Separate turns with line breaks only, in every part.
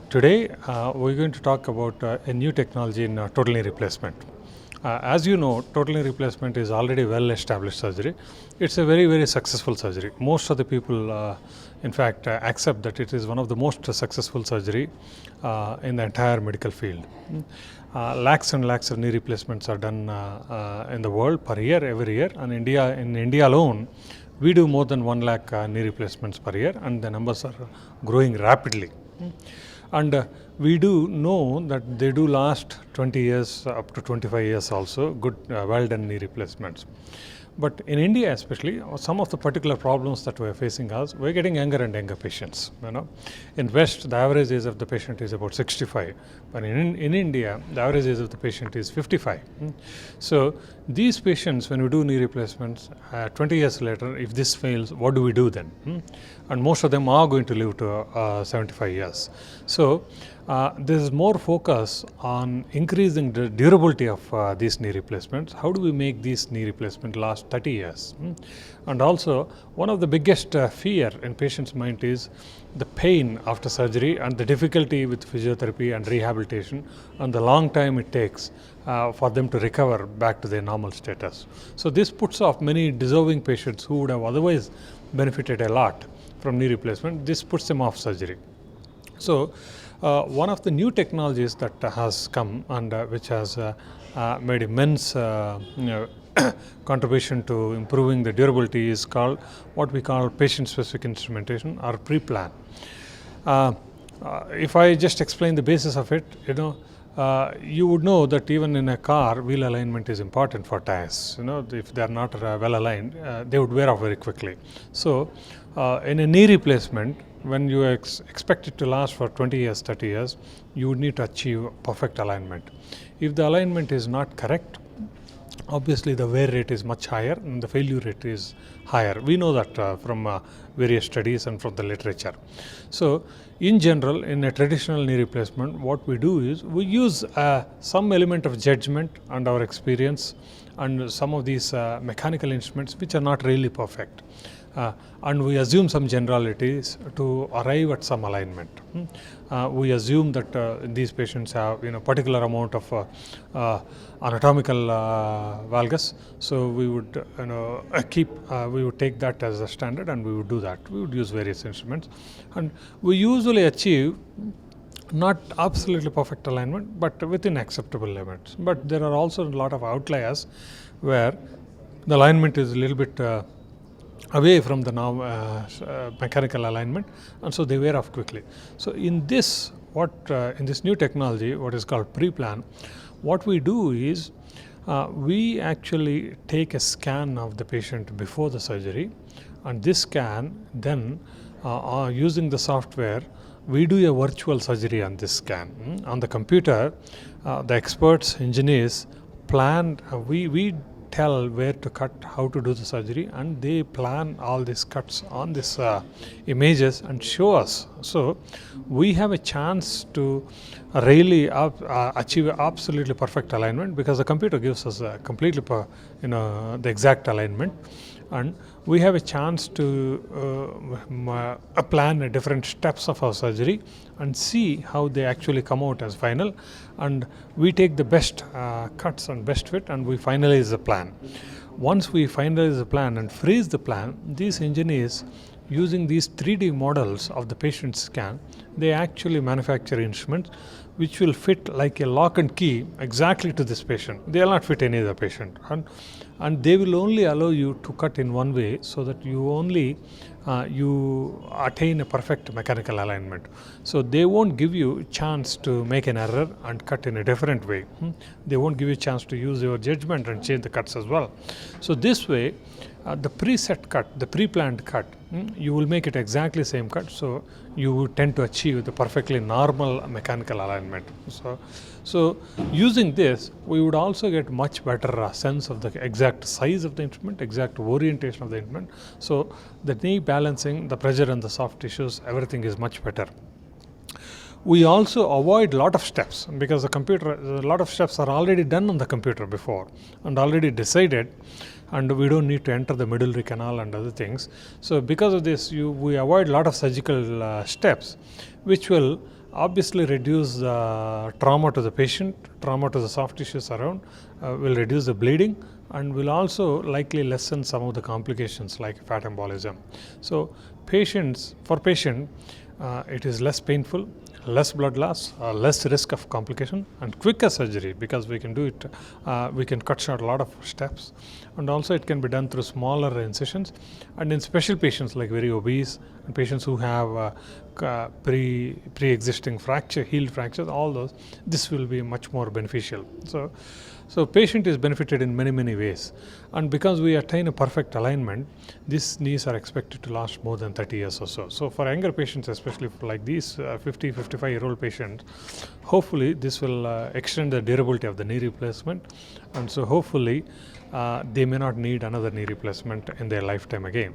Today, we're going to talk about a new technology in total knee replacement. As you know, total knee replacement is already well-established surgery. It's a very, very successful surgery. Most of the people, in fact, accept that it is one of the most successful surgery in the entire medical field. Lakhs and lakhs of knee replacements are done in the world per year, every year. And in India alone, we do more than 1 lakh knee replacements per year, and the numbers are growing rapidly. And we do know that they do last 20 years up to 25 years also, good well done knee replacements. But in India especially, some of the particular problems that we're facing is we're getting younger and younger patients. In West, the average age of the patient is about 65, but in India, the average age of the patient is 55. So these patients, when we do knee replacements, 20 years later, if this fails, what do we do then? And most of them are going to live to 75 years. So there is more focus on increasing the durability of these knee replacements. How do we make these knee replacements last 30 years? And also, one of the biggest fear in patients' mind is the pain after surgery and the difficulty with physiotherapy and rehabilitation and the long time it takes for them to recover back to their normal status. So this puts off many deserving patients who would have otherwise benefited a lot from knee replacement. This puts them off surgery. So one of the new technologies that has come and which has made immense contribution to improving the durability is called what we call patient-specific instrumentation or pre-plan. If I just explain the basis of it, you would know that even in a car, wheel alignment is important for tires. If they are not well aligned, they would wear off very quickly. So in a knee replacement, when you expect it to last for 20 years, 30 years, you would need to achieve perfect alignment. If the alignment is not correct, obviously the wear rate is much higher and the failure rate is higher. We know that from various studies and from the literature. So in general, in a traditional knee replacement, what we do is we use some element of judgment and our experience and some of these mechanical instruments which are not really perfect. And we assume some generalities to arrive at some alignment. We assume that these patients have particular amount of anatomical valgus, so we would we would take that as a standard and we would do that. We would use various instruments, and we usually achieve not absolutely perfect alignment, but within acceptable limits. But there are also a lot of outliers where the alignment is a little bit away from the mechanical alignment, and so they wear off quickly. So in this new technology, what is called pre-plan, what we do is we actually take a scan of the patient before the surgery, and this scan then using the software, we do a virtual surgery on this scan. On the computer, the experts, engineers plan, we tell where to cut, how to do the surgery, and they plan all these cuts on these images and show us. So we have a chance to really achieve absolutely perfect alignment because the computer gives us completely the exact alignment, and we have a chance to plan different steps of our surgery and see how they actually come out as final, and we take the best cuts and best fit and we finalize the plan. Once we finalize the plan and freeze the plan, these engineers, using these 3D models of the patient's scan, they actually manufacture instruments which will fit like a lock and key exactly to this patient. They will not fit any other patient, and they will only allow you to cut in one way so that you only you attain a perfect mechanical alignment. So they won't give you a chance to make an error and cut in a different way. They won't give you a chance to use your judgment and change the cuts as well. So this way, the preset cut, the pre-planned cut, you will make it exactly same cut, so you would tend to achieve the perfectly normal mechanical alignment. So using this, we would also get much better sense of the exact size of the instrument, exact orientation of the instrument. So the knee balancing, the pressure and the soft tissues, everything is much better. We also avoid a lot of steps because a lot of steps are already done on the computer before and already decided, and we don't need to enter the medullary canal and other things. So because of this, we avoid a lot of surgical steps, which will obviously reduce the trauma to the patient, trauma to the soft tissues around, will reduce the bleeding, and will also likely lessen some of the complications like fat embolism. So for patient, it is less painful, less blood loss, less risk of complication, and quicker surgery, because we can do it, we can cut short a lot of steps, and also it can be done through smaller incisions. And in special patients like very obese and patients who have pre-existing healed fractures, all those, this will be much more beneficial. So patient is benefited in many ways, and because we attain a perfect alignment, these knees are expected to last more than 30 years or so. So for younger patients, especially for like these 55-year-old patients, hopefully this will extend the durability of the knee replacement, and so hopefully they may not need another knee replacement in their lifetime again.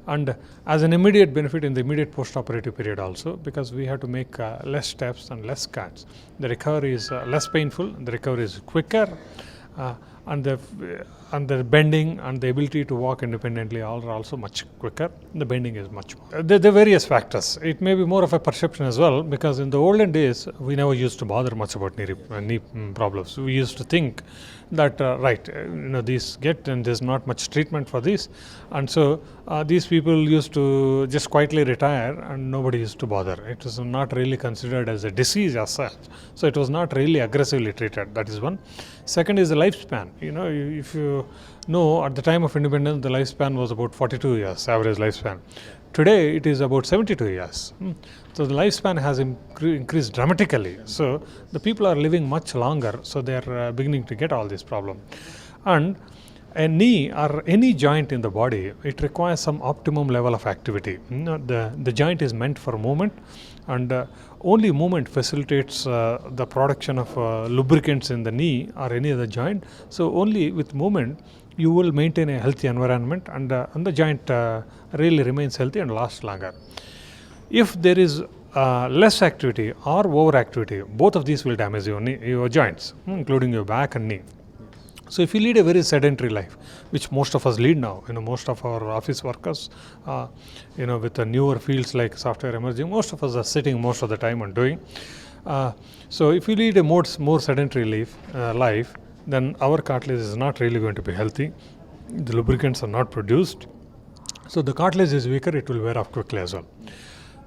And as an immediate benefit in the immediate post-operative period also, because we have to make less steps and less cuts, the recovery is less painful, the recovery is quicker, and the bending and the ability to walk independently are also much quicker. The bending is much more. There are various factors. It may be more of a perception as well, because in the olden days we never used to bother much about knee problems. We used to think that these and there's not much treatment for this, and so these people used to just quietly retire and nobody used to bother. It was not really considered as a disease as such, so it was not really aggressively treated. That is one. Second is the lifespan. If you know, at the time of independence, the lifespan was about 42 years, average lifespan. Today, it is about 72 years. So the lifespan has increased dramatically. So the people are living much longer, so they are beginning to get all these problems. And a knee or any joint in the body, it requires some optimum level of activity. The joint is meant for movement, and only movement facilitates the production of lubricants in the knee or any other joint. So only with movement you will maintain a healthy environment, and the joint really remains healthy and lasts longer. If there is less activity or overactivity, both of these will damage your joints, including your back and knee. So if you lead a very sedentary life, which most of us lead now, most of our office workers, with the newer fields like software emerging, most of us are sitting most of the time and doing. So if you lead a more sedentary life, then our cartilage is not really going to be healthy. The lubricants are not produced. So the cartilage is weaker, it will wear off quickly as well.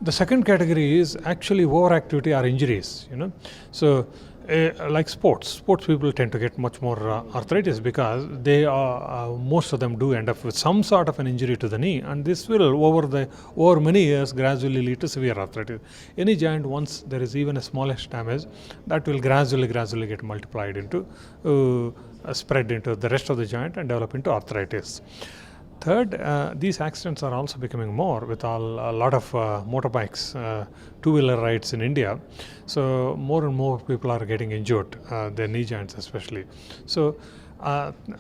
The second category is actually overactivity or injuries. So like sports people tend to get much more arthritis, because they are most of them do end up with some sort of an injury to the knee, and this will over many years gradually lead to severe arthritis. Any joint, once there is even a smallest damage, that will gradually get multiplied into spread into the rest of the joint and develop into arthritis. Third, these accidents are also becoming more with a lot of motorbikes, two-wheeler rides in India. So more and more people are getting injured, their knee joints especially. So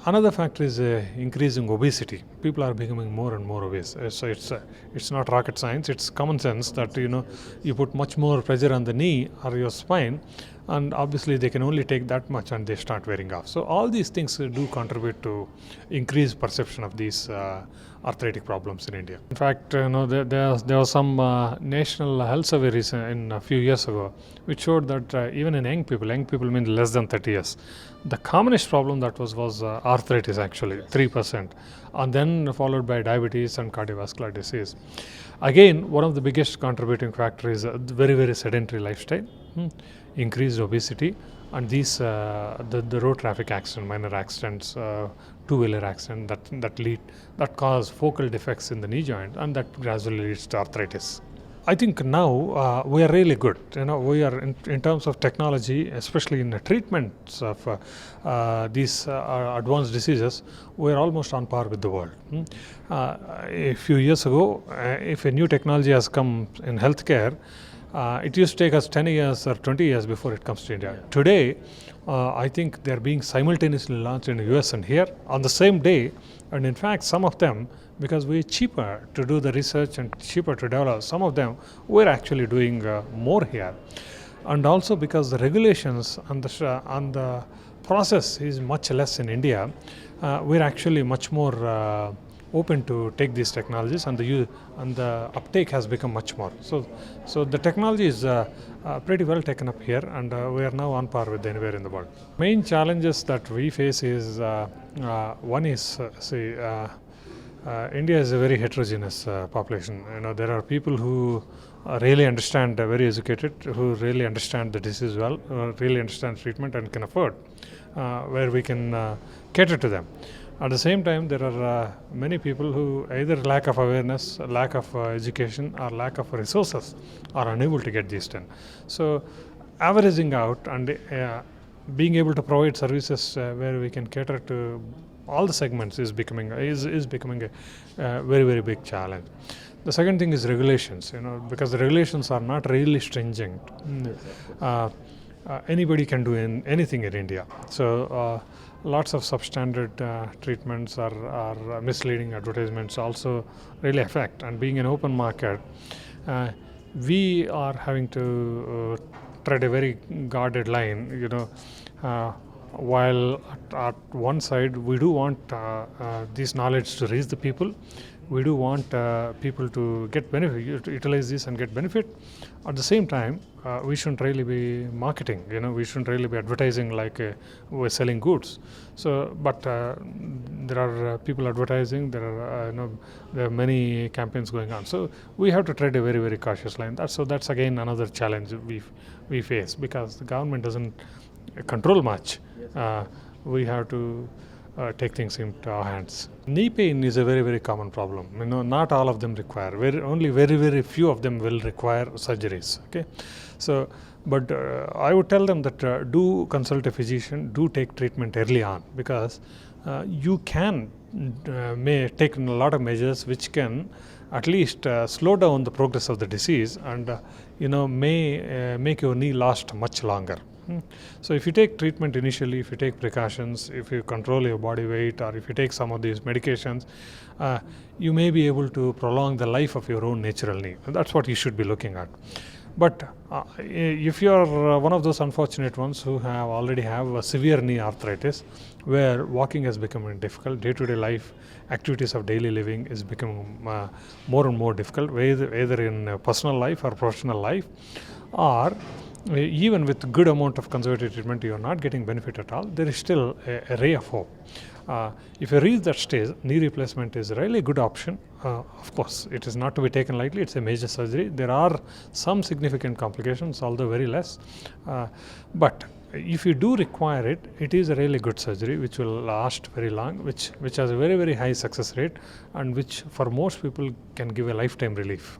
another factor is increasing obesity. People are becoming more and more obese. So it's not rocket science. It's common sense that you put much more pressure on the knee or your spine, and obviously they can only take that much and they start wearing off. So all these things do contribute to increased perception of these arthritic problems in India. In fact, there was some national health survey in a few years ago, which showed that even in young people means less than 30 years, the commonest problem that was arthritis, actually 3%, and then followed by diabetes and cardiovascular disease. Again, one of the biggest contributing factors is a very sedentary lifestyle, increased obesity, and these the road traffic accident, minor accidents, two-wheeler accident that cause focal defects in the knee joint, and that gradually leads to arthritis. I think now we are really good. We are in terms of technology, especially in the treatments of these advanced diseases, we are almost on par with the world. A few years ago, if a new technology has come in healthcare, it used to take us 10 years or 20 years before it comes to India. Today, I think they are being simultaneously launched in the US and here on the same day, and in fact some of them, because we're cheaper to do the research and cheaper to develop, some of them we're actually doing more here. And also because the regulations and the process is much less in India, we're actually much more open to take these technologies, and the uptake has become much more. So the technology is pretty well taken up here, and we are now on par with anywhere in the world. Main challenges that we face is one is India is a very heterogeneous population. There are people who really understand, very educated, who really understand the disease well, really understand treatment and can afford, where we can cater to them. At the same time, there are many people who either lack of awareness, lack of education, or lack of resources are unable to get these done. So, averaging out and being able to provide services where we can cater to all the segments is becoming a very, very big challenge. The second thing is regulations, because the regulations are not really stringent. Anybody can do anything in India. So lots of substandard treatments or misleading advertisements also really affect. And being an open market, we are having to tread a very guarded line, while at one side we do want this knowledge to reach the people. We do want people to get benefit, to utilize this and get benefit. At the same time, we shouldn't really be marketing. We shouldn't really be advertising like we're selling goods. So, but there are people advertising. There are many campaigns going on. So we have to tread a very, very cautious line. That's again another challenge we face, because the government doesn't control much. We have to take things into our hands. Knee pain is a very, very common problem. Not all of them require. Only very, very few of them will require surgeries. Okay, so but I would tell them that do consult a physician, do take treatment early on, because you can may take a lot of measures which can at least slow down the progress of the disease, and may make your knee last much longer. So if you take treatment initially, if you take precautions, if you control your body weight, or if you take some of these medications, you may be able to prolong the life of your own natural knee. That's what you should be looking at. But if you are one of those unfortunate ones who already have a severe knee arthritis, where walking has become difficult, day-to-day life activities of daily living is becoming more and more difficult, either in personal life or professional life, or even with good amount of conservative treatment you are not getting benefit at all, there is still a ray of hope. If you reach that stage, knee replacement is a really good option. Of course, it is not to be taken lightly. It's a major surgery. There are some significant complications, although very less. But if you do require it, it is a really good surgery which will last very long, which has a very, very high success rate, and which for most people can give a lifetime relief.